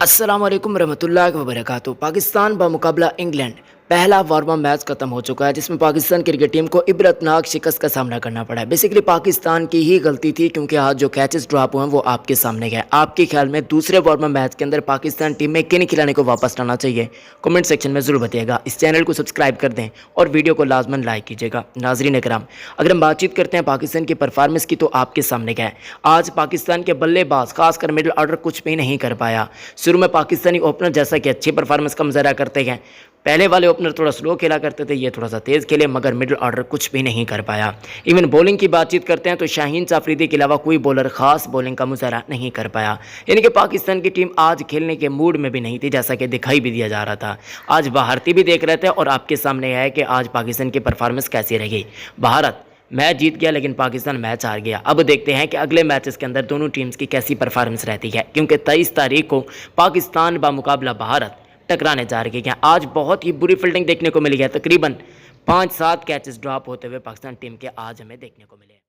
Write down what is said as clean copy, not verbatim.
अस्सलाम वालेकुम रहमतुल्लाहि व बरकातहू। पाकिस्तान बमुकाबला इंग्लैंड पहला वार्म अप मैच खत्म हो चुका है, जिसमें पाकिस्तान क्रिकेट टीम को इबरतनाक शिकस्त का सामना करना पड़ा है। बेसिकली पाकिस्तान की ही गलती थी, क्योंकि आज जो कैचेस ड्रॉप हुए हैं वो आपके सामने गए। आपके ख्याल में दूसरे वार्म अप मैच के अंदर पाकिस्तान टीम में किन खिलाने को वापस लाना चाहिए? कमेंट सेक्शन में ज़रूर बताइएगा। इस चैनल को सब्सक्राइब कर दें और वीडियो को लाजमन लाइक कीजिएगा। नाजरीन कराम, अगर हम बातचीत करते हैं पाकिस्तान की परफॉर्मेंस की, तो आपके सामने गए। आज पाकिस्तान के बल्लेबाज खासकर मिडिल ऑर्डर कुछ भी नहीं कर पाया। शुरू में पाकिस्तानी ओपनर जैसा कि अच्छी परफॉर्मेंस का मुजाहरा करते हैं, पहले वाले ओपनर थोड़ा स्लो खेला करते थे, ये थोड़ा सा तेज़ खेले, मगर मिडिल ऑर्डर कुछ भी नहीं कर पाया। इवन बॉलिंग की बातचीत करते हैं तो शाहीन अफरीदी के अलावा कोई बॉलर खास बॉलिंग का मुजाहरा नहीं कर पाया। यानी कि पाकिस्तान की टीम आज खेलने के मूड में भी नहीं थी, जैसा कि दिखाई भी दिया जा रहा था। आज भारतीय भी देख रहे थे और आपके सामने है कि आज पाकिस्तान की परफॉर्मेंस कैसी रही। भारत मैच जीत गया, लेकिन पाकिस्तान मैच हार गया। अब देखते हैं कि अगले मैचेस के अंदर दोनों टीम्स की कैसी परफॉर्मेंस रहती है, क्योंकि 23 तारीख को पाकिस्तान बामुकाबला भारत टकराने जा रही है। आज बहुत ही बुरी फील्डिंग देखने को मिली है। तकरीबन 5-7 कैचेस ड्रॉप होते हुए पाकिस्तान टीम के आज हमें देखने को मिले।